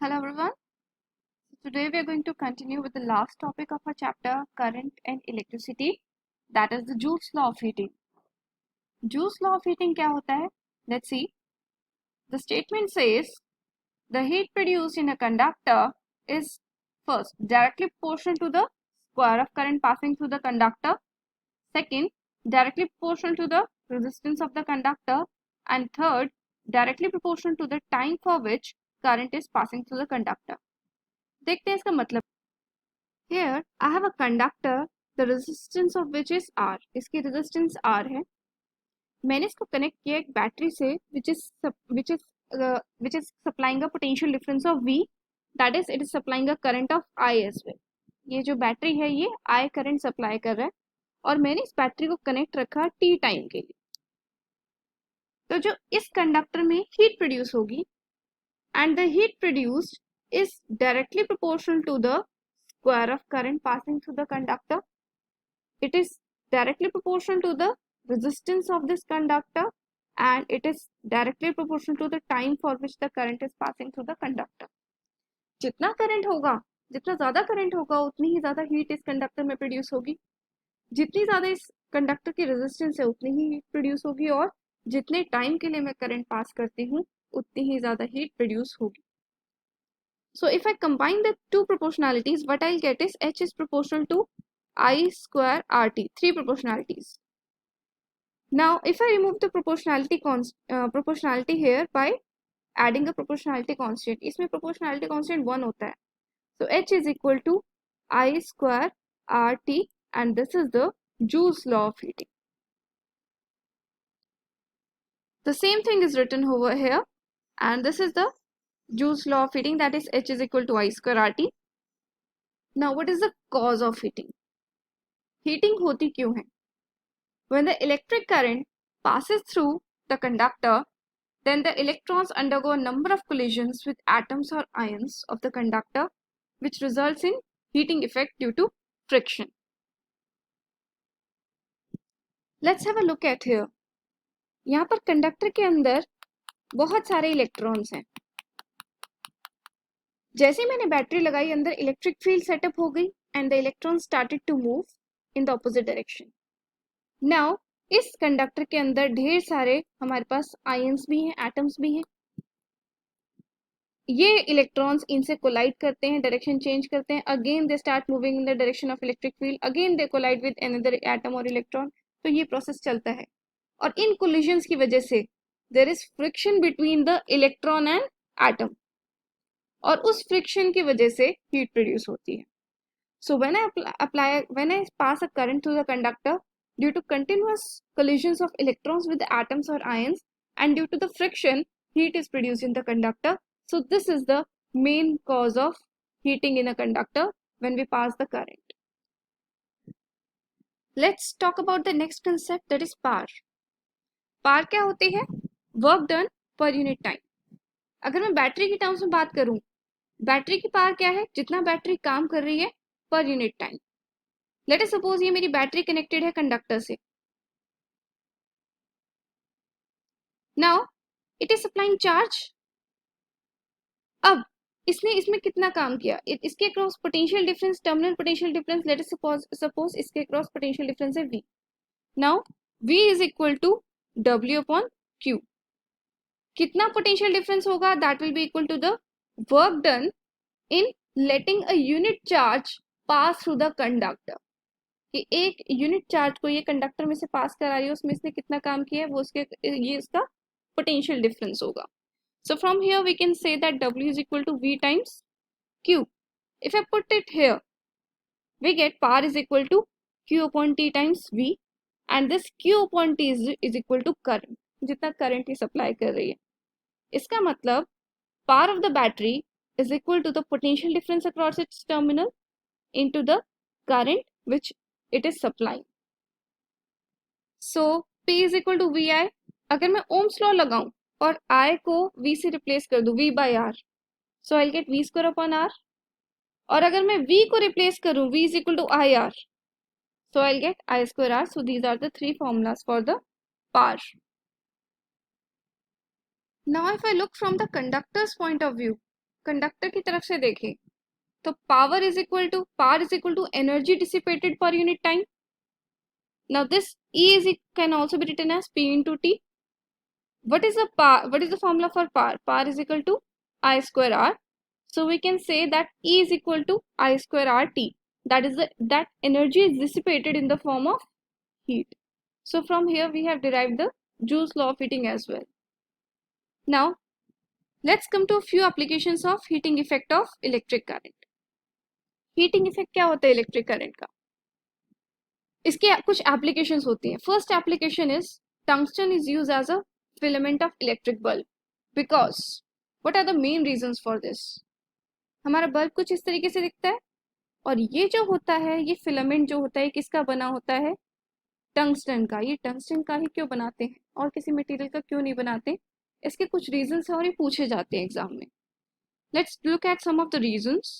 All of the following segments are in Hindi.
Hello everyone. Today we are going to continue with the last topic of our chapter, current and electricity, that is the Joule's law of heating. Joule's law of heating क्या होता है? Let's see. The statement says the heat produced in a conductor is first directly proportional to the square of current passing through the conductor. Second, directly proportional to the resistance of the conductor, and third, directly proportional to the time for which current is passing through the conductor. देखते हैं इसका मतलब. Here I have a conductor, the resistance of which is R. इसकी resistance R है. मैंने इसको connect किया एक बैटरी से which is supplying a potential difference of V, that is it is supplying a current of I as well. ये जो बैटरी है ये I current supply कर रहा है और मैंने इस बैटरी को कनेक्ट रखा T टाइम के लिए. तो जो इस कंडक्टर में हीट प्रोड्यूस होगी and the heat produced is directly proportional to the square of current passing through the conductor. It is directly proportional to the resistance of this conductor and it is directly proportional to the time for which the current is passing through the conductor. जितना करंट होगा, जितना ज़्यादा करंट होगा उतनी ही ज़्यादा हीट इस कंडक्टर में प्रोड्यूस होगी. जितनी ज़्यादा इस कंडक्टर की रेजिस्टेंस है उतनी ही हीट प्रोड्यूस होगी और जितने टाइम के लिए मैं करंट पास करती हूँ उतनी ही ज़्यादा हीट प्रोड्यूस होगी. So if I combine the two proportionalities, what I'll get is H is proportional to I square RT, three proportionalities. Now if I remove the proportionality here by adding a proportionality constant, इसमें proportionality constant 1 होता है. So H is equal to I square RT and this is the Joule's law of heating. The same thing is written over here and this is the Joule's law of heating, that is H is equal to I square RT. Now what is the cause of heating? Heating होती क्यों है? When the electric current passes through the conductor, then the electrons undergo a number of collisions with atoms or ions of the conductor, which results in heating effect due to friction. Let's have a look at here. यहाँ पर कंडक्टर के अंदर बहुत सारे इलेक्ट्रॉन्स हैं. जैसे मैंने बैटरी लगाई अंदर इलेक्ट्रिक फील्ड सेटअप हो गई and the electrons started to move in the opposite direction. Now इस कंडक्टर के अंदर ढेर सारे हमारे पास आयंस भी हैं, एटम्स भी हैं. ये इलेक्ट्रॉन्स इनसे कोलाइड करते हैं, डायरेक्शन चेंज करते हैं. Again they start moving in the direction of electric field, again they collide with another atom और इलेक्ट्रॉन. तो ये प्रोसेस चलता है और इन कोलिजन्स की वजह से there is friction between the electron and atom और उस फ्रिक्शन की वजह से हीट प्रोड्यूस होती है. So when I pass a current through the conductor, due to continuous collisions of electrons with the atoms or ions and due to the friction, heat is produced in the conductor. So this is the main cause of heating in a conductor when we pass the current. Let's talk about the next concept, that is power. Power क्या होती है? Work done per unit time. अगर मैं बैटरी की टर्म्स में बात करूं, बैटरी की पावर क्या है? जितना बैटरी काम कर रही है per unit time. Let us suppose ये मेरी बैटरी कनेक्टेड है कंडक्टर से. Now it is supplying charge. अब इसमें कितना काम किया? इसके cross potential difference, terminal potential difference, let us suppose इसके क्रॉस पोटेंशियल डिफरेंस है V. Now V is equal to W upon Q. कितना पोटेंशियल डिफरेंस होगा? That will be equal to the work done in letting a unit charge pass through the conductor. कि एक यूनिट चार्ज को ये कंडक्टर में से पास करा रही है, उसमें इसने कितना काम किया है वो ये इसका पोटेंशियल डिफरेंस होगा. So from here we can say that W is equal to V times Q. If I put it here, we get power is equal to Q upon T times V and this Q upon T is equal to current, जितना करंट ही सप्लाई कर रही है. इसका मतलब power of the battery is equal to the potential difference across its terminal into the current which it is supplying. So P is equal to VI. अगर मैं ओम्स लॉ लगाऊं और I को V से रिप्लेस कर दूं, V by R, so I'll get V square upon R. और अगर मैं V को रिप्लेस करूं, V is equal to IR, so I'll get I square R. So these are the three formulas for the power. Now if I look from the conductor's point of view, conductor की तरफ से देखें तो power is equal to energy dissipated per unit time. Now this E is can also be written as P into T. What is the power? What is the formula for power? Power is equal to I square R. So we can say that E is equal to I square R T. That is that energy is dissipated in the form of heat. So from here we have derived the Joule's law of heating as well. Now let's come to a few applications of heating effect of electric current. Heating effect क्या होता है electric current का? इसके कुछ एप्लीकेशंस होती हैं. First application is tungsten is use as a filament of electric bulb. Because what are the main reasons for this? हमारा बल्ब कुछ इस तरीके से दिखता है और ये जो होता है, ये फिलामेंट जो होता है, किसका बना होता है? टंगस्टन का. ये टंगस्टन का ही क्यों बनाते हैं और किसी मटेरियल का क्यों नहीं बनाते? इसके कुछ रीजंस हैं और ये पूछे जाते हैं एग्जाम में. Let's look at some of the reasons.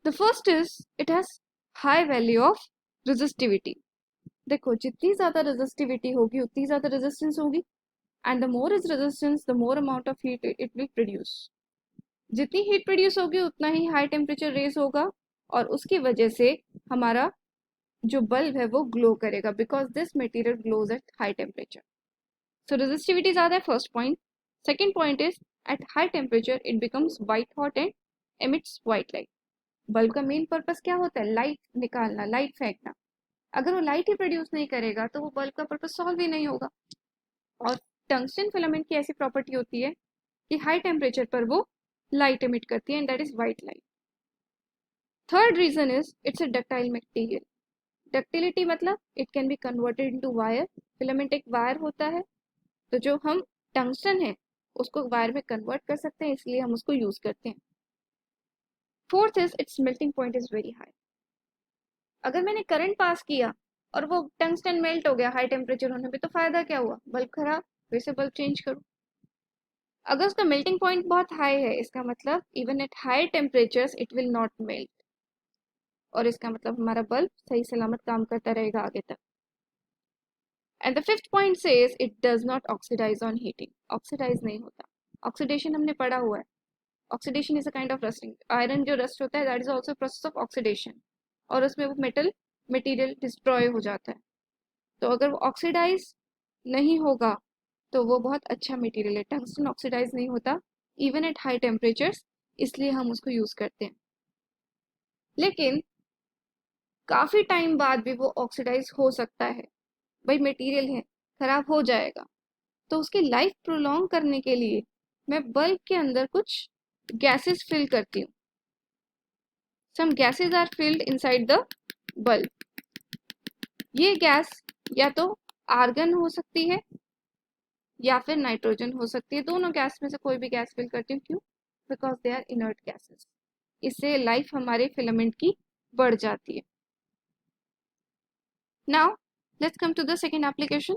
The first is it has high value of resistivity. देखो जितनी ज्यादा रेजिस्टिविटी होगी उतनी ज्यादा रेजिस्टेंस होगी, and the more is resistance the more amount of heat it will produce. जितनी हीट प्रोड्यूस होगी उतना ही हाई टेम्परेचर रेज होगा और उसकी वजह से हमारा जो बल्ब है वो ग्लो करेगा, because this material glows at high temperature. So resistivity ज्यादा है, first point. Second point is at high temperature it becomes white hot and emits white light. Bulb का मेन पर्पस क्या होता है? लाइट निकालना, लाइट फेंकना. अगर वो लाइट ही प्रोड्यूस नहीं करेगा तो वो बल्ब का पर्पस सॉल्व ही नहीं होगा. और टंगस्टन फिलामेंट की ऐसी प्रॉपर्टी होती है कि हाई टेम्परेचर पर वो लाइट एमिट करती है, and that is white light. Third reason is it's a ductile material. Ductility मतलब it can be converted into wire. Filament एक वायर होता है, तो जो हम टंगस्टन है उसको वायर में कन्वर्ट कर सकते हैं, इसलिए हम उसको यूज करते हैं. Fourth is it's melting point is very high. अगर मैंने करंट पास किया और वो टंगस्टन मेल्ट हो गया हाई टेम्परेचर होने पे, तो फायदा क्या हुआ? बल्ब खराब, फिर से बल्ब चेंज करो. अगर उसका मेल्टिंग पॉइंट बहुत हाई है, इसका मतलब even at high temperatures it will not melt, और इसका मतलब हमारा बल्ब सही सलामत काम करता रहेगा आगे तक. And the fifth point says it does not oxidise on heating. Oxidise नहीं होता. ऑक्सीडेशन हमने पढ़ा हुआ है. Oxidation is a kind of rusting. Iron जो रस्ट होता है that is also process of oxidation, और उसमें वो मटेरियल डिस्ट्रॉय हो जाता है. तो अगर वो ऑक्सीडाइज नहीं होगा तो वो बहुत अच्छा मटेरियल है. टंगस्टन ऑक्सीडाइज नहीं होता इवन एट हाई टेम्परेचर्स, इसलिए हम उसको यूज करते हैं. लेकिन काफी टाइम बाद भी वो ऑक्सीडाइज हो सकता है. भाई मटेरियल है, खराब हो जाएगा. तो उसकी लाइफ प्रोलॉन्ग करने के लिए मैं बल्ब के अंदर कुछ गैसेस फिल करती हूँ. Some gases are filled inside the bulb. ये गैस या तो आर्गन हो सकती है या फिर नाइट्रोजन हो सकती है. दोनों गैस में से कोई भी गैस फिल करती हूँ. क्यों? Because they are inert gases. इससे लाइफ हमारे फिलामेंट की बढ़ जाती है. Now let's come to the second application.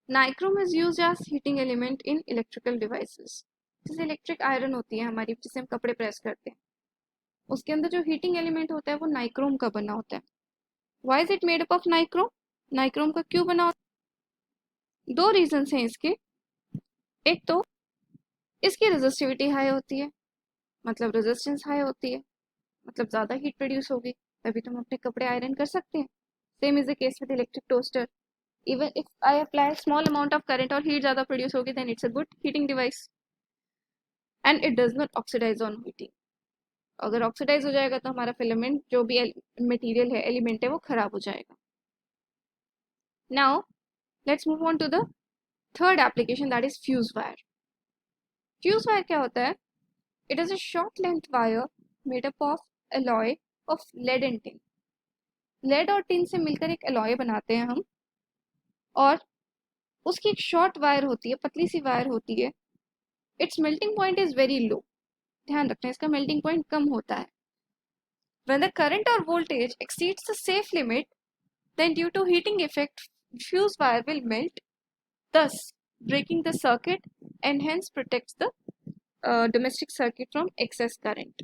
Nichrome is used as heating element in electrical devices. जैसे इलेक्ट्रिक आयरन होती है हमारी, जिससे हम कपड़े प्रेस करते हैं, उसके अंदर जो हीटिंग एलिमेंट होता है वो नाइक्रोम का बना होता है. Why is it made up of nichrome? Nichrome का क्यों बना होता है? दो रीजंस हैं इसके. एक तो इसकी रेजिस्टिविटी हाई होती है, मतलब रेजिस्टेंस हाई होती है, मतलब ज़्यादा हीट प्रोड्यूस होगी, तभी तो हम अपने कपड़े आयरन कर सकते हैं. Same is the case with electric toaster. Even if I apply small amount of current और हीट ज़्यादा प्रोड्यूस होगी, then it's a good heating device. And it does not oxidise on heating. अगर ऑक्सीडाइज हो जाएगा तो हमारा फिलामेंट जो भी मटेरियल है, एलिमेंट है, वो खराब हो जाएगा. Now let's move on to the third application, that is fuse wire. Fuse wire क्या होता है? It is a short length wire made up of alloy of lead and tin. Lead और टिन से मिलकर एक alloy बनाते हैं हम, और उसकी एक शॉर्ट वायर होती है, पतली सी वायर होती है. It's melting point is very low. ध्यान रखना, इसका मेल्टिंग पॉइंट कम होता है. When the current or voltage exceeds the safe limit, then due to heating effect, fuse wire will melt, thus breaking the circuit and hence protects the domestic circuit from excess current.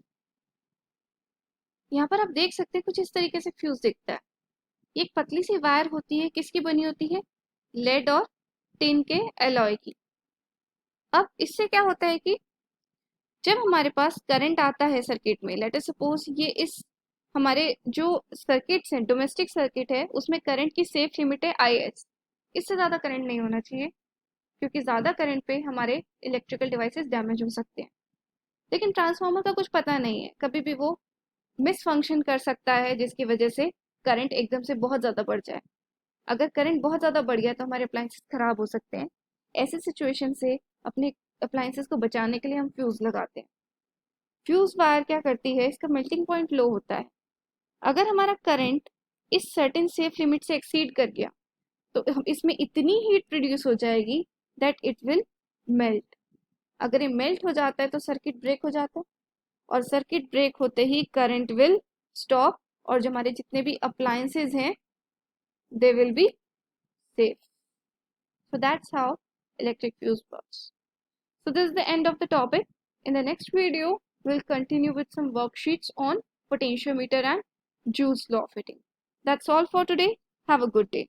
यहाँ पर आप देख सकते हैं कुछ इस तरीके से फ्यूज दिखता है. ये एक पतली सी वायर होती है, किसकी बनी होती है? लेड और टिन के एलॉय की. अब इससे क्या होता है कि जब हमारे पास करंट आता है सर्किट में, लेट अस सपोज ये इस हमारे जो सर्किट्स हैं, डोमेस्टिक सर्किट है, उसमें करंट की सेफ लिमिट है IS। इससे ज़्यादा करंट नहीं होना चाहिए, क्योंकि ज़्यादा करंट पे हमारे इलेक्ट्रिकल डिवाइसेस डैमेज हो सकते हैं। लेकिन ट्रांसफार्मर का कुछ पता नहीं है, कभी भी वो मिस फंक्शन कर सकता है, जिसकी वजह से करंट एकदम से बहुत ज़्यादा बढ़ जाए। अगर करंट बहुत ज़्यादा बढ़ गया तो हमारे अप्लायंसेस खराब हो सकते हैं। ऐसे सिचुएशन से अपने अप्लायंसेस को बचाने के लिए हम फ्यूज़ लगाते हैं। फ्यूज़ वायर क्या करती है, इसका मेल्टिंग पॉइंट लो होता है। अगर हमारा करंट इस सर्टेन सेफ लिमिट से एक्सीड कर गया तो हम इसमें इतनी हीट प्रोड्यूस हो जाएगी दैट इट विल मेल्ट। अगर ये मेल्ट हो जाता है तो सर्किट ब्रेक हो जाता है, और सर्किट ब्रेक होते ही करंट विल स्टॉप, और जो हमारे जितने भी अप्लायंसेस हैं they will be safe. So that's how electric fuse works. So this is the end of the topic. In the next video, we'll continue with some worksheets on potentiometer and Joule's law of fitting. That's all for today. Have a good day.